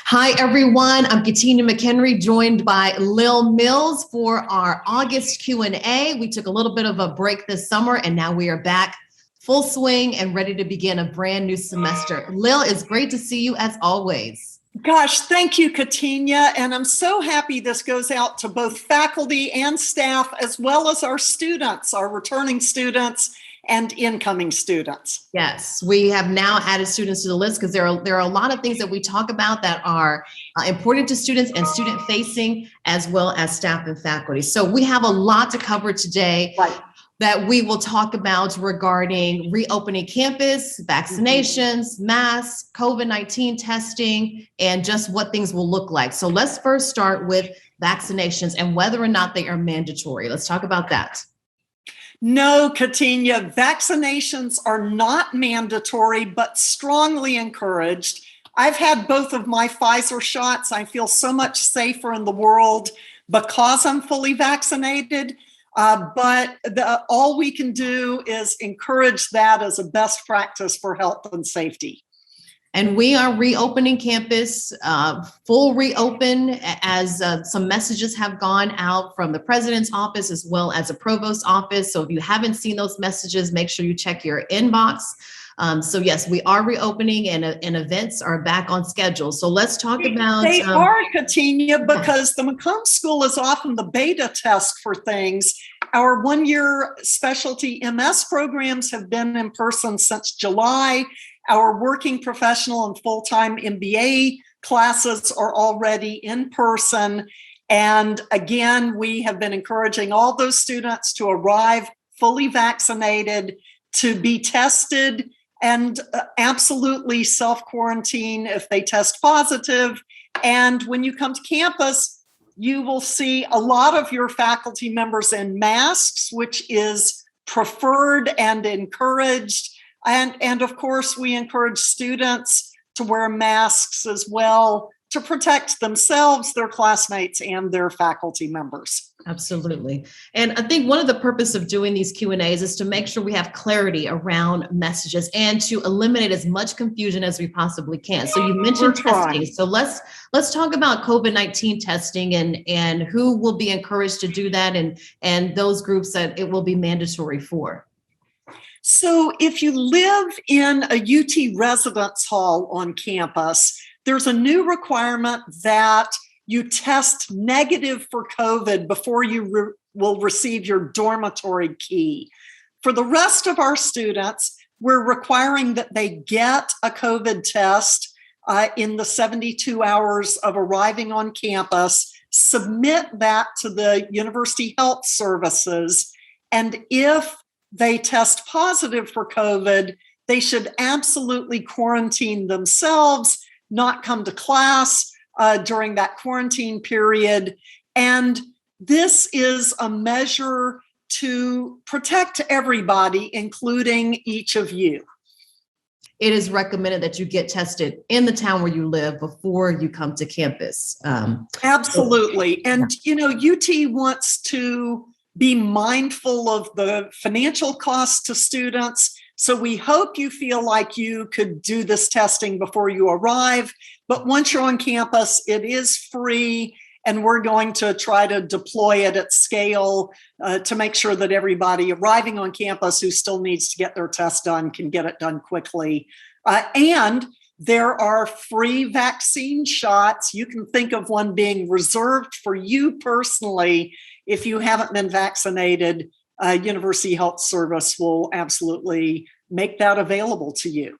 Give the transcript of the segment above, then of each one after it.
Hi, everyone. I'm Katina McHenry, joined by Lil Mills for our August Q&A. We took a little bit of a break this summer, and now we are back full swing and ready to begin a brand new semester. Lil, it's great to see you as always. Gosh, thank you, Katina. And I'm so happy this goes out to both faculty and staff, as well as our students, our returning students and incoming students. Yes, we have now added students to the list because there are a lot of things that we talk about that are important to students and student facing, as well as staff and faculty. So we have a lot to cover today. Right. That we will talk about regarding reopening campus, vaccinations, masks, COVID-19 testing, and just what things will look like. So let's first start with vaccinations and whether or not they are mandatory. Let's talk about that. No, Katina, vaccinations are not mandatory, but strongly encouraged. I've had both of my Pfizer shots. I feel so much safer in the world because I'm fully vaccinated. But all we can do is encourage that as a best practice for health and safety. And we are reopening campus, full reopen, as some messages have gone out from the president's office as well as the provost's office. So if you haven't seen those messages, make sure you check your inbox. So yes, we are reopening and events are back on schedule. So let's talk about— They are, Katina, because the McCombs School is often the beta test for things. Our one-year specialty MS programs have been in person since July. Our working professional and full-time MBA classes are already in person. And again, we have been encouraging all those students to arrive fully vaccinated, to be tested, and absolutely self-quarantine if they test positive. And when you come to campus, you will see a lot of your faculty members in masks, which is preferred and encouraged. And of course, we encourage students to wear masks as well to protect themselves, their classmates, and their faculty members. Absolutely. And I think one of the purpose of doing these Q&As is to make sure we have clarity around messages and to eliminate as much confusion as we possibly can. So you mentioned testing. So let's talk about COVID-19 testing and who will be encouraged to do that and those groups that it will be mandatory for. So if you live in a UT residence hall on campus, there's a new requirement that you test negative for COVID before you will receive your dormitory key. For the rest of our students, we're requiring that they get a COVID test in the 72 hours of arriving on campus, submit that to the University Health Services, and if they test positive for COVID, they should absolutely quarantine themselves, not come to class during that quarantine period. And this is a measure to protect everybody, including each of you. It is recommended that you get tested in the town where you live before you come to campus. Absolutely. And, you know, UT wants to be mindful of the financial costs to students. So we hope you feel like you could do this testing before you arrive. But once you're on campus, it is free. And we're going to try to deploy it at scale to make sure that everybody arriving on campus who still needs to get their test done can get it done quickly. And there are free vaccine shots. You can think of one being reserved for you personally. If you haven't been vaccinated, University Health Service will absolutely make that available to you.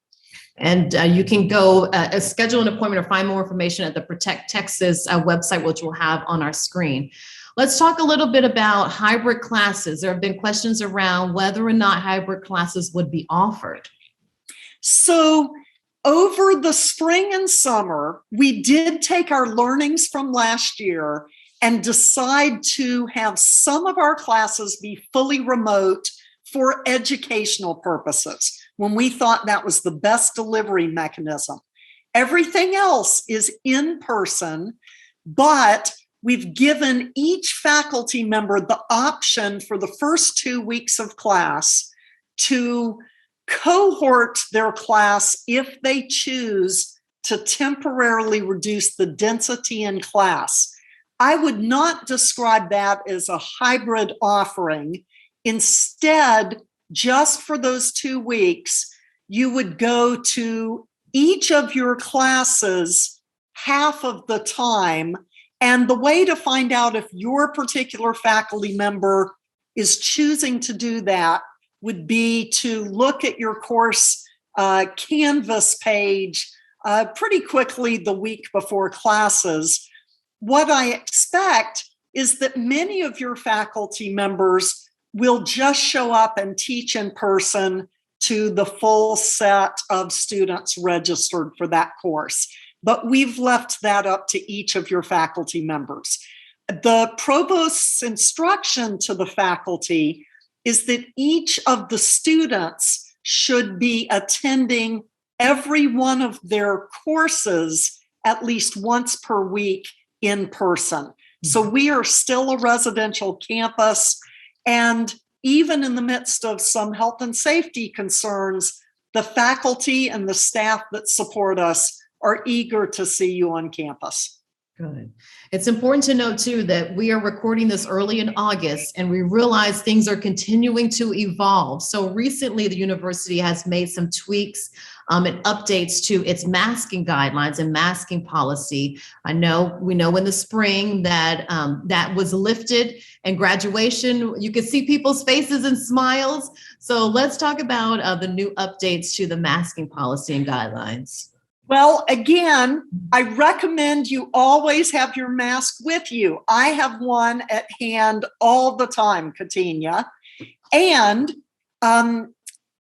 And you can go schedule an appointment or find more information at the PROTECT.UTEXAS website, which we'll have on our screen. Let's talk a little bit about hybrid classes. There have been questions around whether or not hybrid classes would be offered. So over the spring and summer, we did take our learnings from last year and decide to have some of our classes be fully remote for educational purposes, when we thought that was the best delivery mechanism. Everything else is in person, but we've given each faculty member the option for the first 2 weeks of class to cohort their class if they choose to temporarily reduce the density in class. I would not describe that as a hybrid offering. Instead, just for those 2 weeks, you would go to each of your classes half of the time. And the way to find out if your particular faculty member is choosing to do that would be to look at your course Canvas page pretty quickly the week before classes. What I expect is that many of your faculty members will just show up and teach in person to the full set of students registered for that course. But we've left that up to each of your faculty members. The provost's instruction to the faculty is that each of the students should be attending every one of their courses at least once per week in person. So we are still a residential campus, and even in the midst of some health and safety concerns, the faculty and the staff that support us are eager to see you on campus. Good. It's important to note too that we are recording this early in August, and we realize things are continuing to evolve. So recently the university has made some tweaks and updates to its masking guidelines and masking policy. We know in the spring that that was lifted, and graduation, you could see people's faces and smiles. So let's talk about the new updates to the masking policy and guidelines. Well, again, I recommend you always have your mask with you. I have one at hand all the time, Katinya. And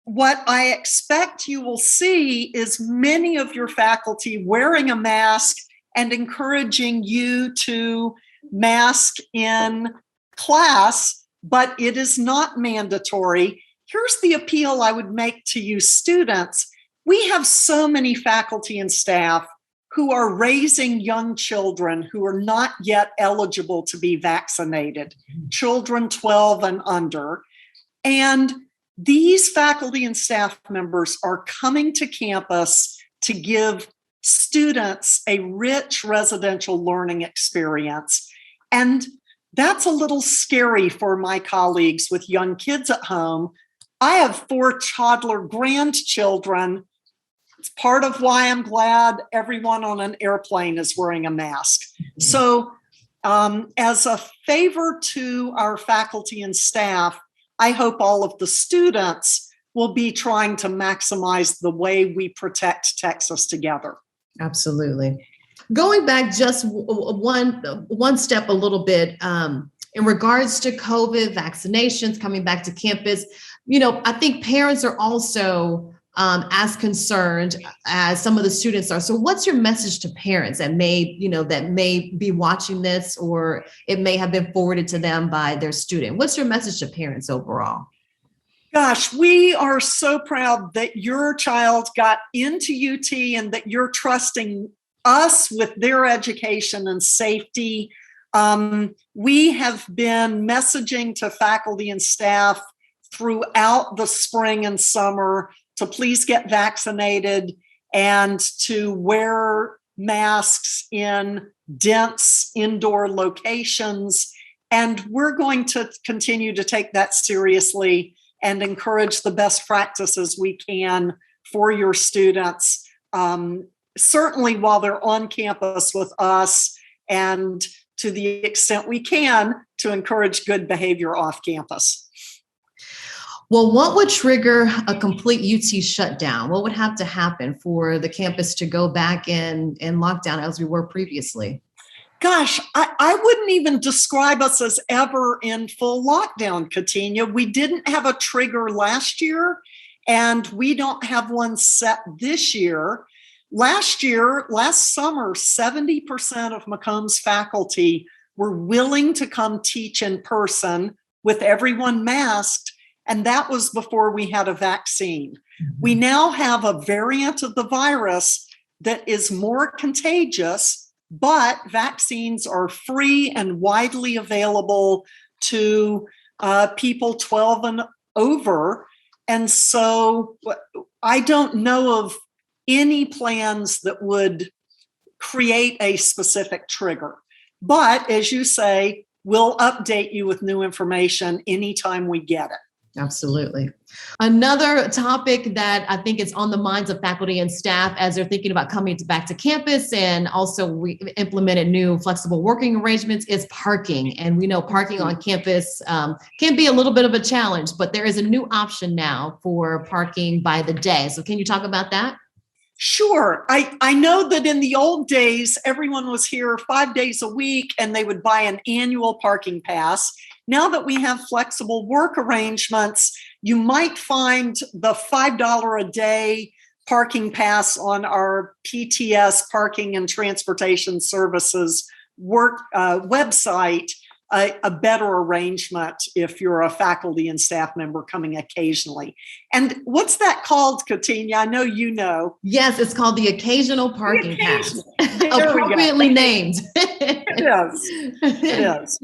what I expect you will see is many of your faculty wearing a mask and encouraging you to mask in class, but it is not mandatory. Here's the appeal I would make to you students. We have so many faculty and staff who are raising young children who are not yet eligible to be vaccinated, children 12 and under. And these faculty and staff members are coming to campus to give students a rich residential learning experience. And that's a little scary for my colleagues with young kids at home. I have 4 toddler grandchildren. It's part of why I'm glad everyone on an airplane is wearing a mask. So as a favor to our faculty and staff, I hope all of the students will be trying to maximize the way we protect Texas together. Absolutely. Going back just one step a little bit in regards to COVID, vaccinations, coming back to campus, I think parents are also as concerned as some of the students are. So what's your message to parents that may be watching this, or it may have been forwarded to them by their student? What's your message to parents overall? Gosh, we are so proud that your child got into UT and that you're trusting us with their education and safety. We have been messaging to faculty and staff throughout the spring and summer to please get vaccinated and to wear masks in dense indoor locations. And we're going to continue to take that seriously and encourage the best practices we can for your students, certainly while they're on campus with us, and to the extent we can, to encourage good behavior off campus. Well, what would trigger a complete UT shutdown? What would have to happen for the campus to go back in lockdown as we were previously? Gosh, I wouldn't even describe us as ever in full lockdown, Katinya. We didn't have a trigger last year, and we don't have one set this year. Last summer, 70% of McCombs faculty were willing to come teach in person with everyone masked. And that was before we had a vaccine. We now have a variant of the virus that is more contagious, but vaccines are free and widely available to people 12 and over. And so I don't know of any plans that would create a specific trigger. But as you say, we'll update you with new information anytime we get it. Absolutely. Another topic that I think is on the minds of faculty and staff as they're thinking about coming back to campus, and also we implemented new flexible working arrangements, is parking. And we know parking on campus can be a little bit of a challenge, but there is a new option now for parking by the day. So can you talk about that? Sure. I know that in the old days, everyone was here 5 days a week and they would buy an annual parking pass. Now that we have flexible work arrangements, you might find the $5 a day parking pass on our PTS, Parking and Transportation Services website a better arrangement if you're a faculty and staff member coming occasionally. And what's that called, Katinya? I know you know. Yes, it's called the Occasional Parking Pass. Appropriately named. It is. It is.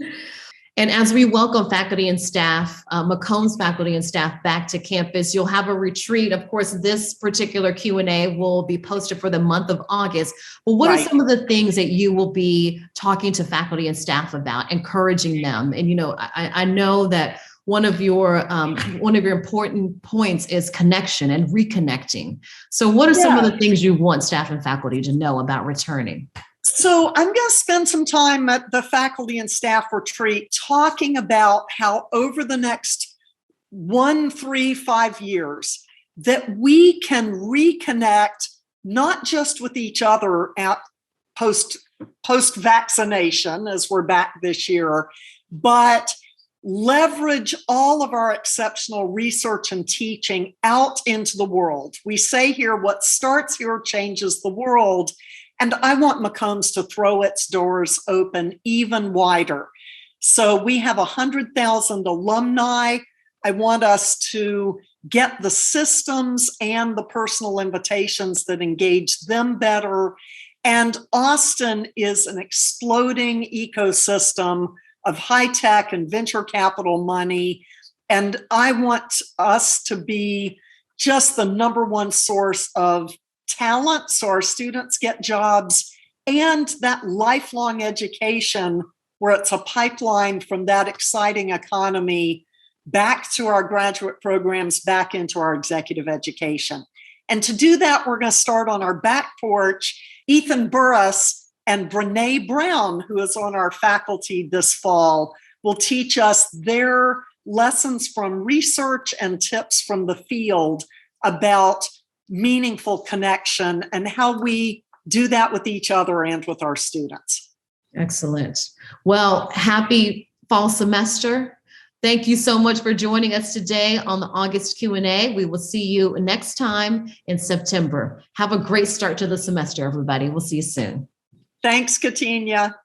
And as we welcome faculty and staff, McCombs faculty and staff back to campus, you'll have a retreat. Of course, this particular Q&A will be posted for the month of August. Well, what are some of the things that you will be talking to faculty and staff about, encouraging them? And, you know, I know that one of your important points is connection and reconnecting. So what are some of the things you want staff and faculty to know about returning? So I'm going to spend some time at the faculty and staff retreat talking about how over the next 1, 3, 5 years that we can reconnect not just with each other at post-vaccination, as we're back this year, but leverage all of our exceptional research and teaching out into the world. We say here, what starts here changes the world. And I want McCombs to throw its doors open even wider. So we have 100,000 alumni. I want us to get the systems and the personal invitations that engage them better. And Austin is an exploding ecosystem of high tech and venture capital money. And I want us to be just the number one source of talent so our students get jobs, and that lifelong education where it's a pipeline from that exciting economy back to our graduate programs, back into our executive education. And to do that, we're going to start on our back porch. Ethan Burris and Brene Brown, who is on our faculty this fall, will teach us their lessons from research and tips from the field about meaningful connection and how we do that with each other and with our students. Excellent. Well, happy fall semester. Thank you so much for joining us today on the August Q&A. We will see you next time in September. Have a great start to the semester, everybody. We'll see you soon. Thanks, Katinya.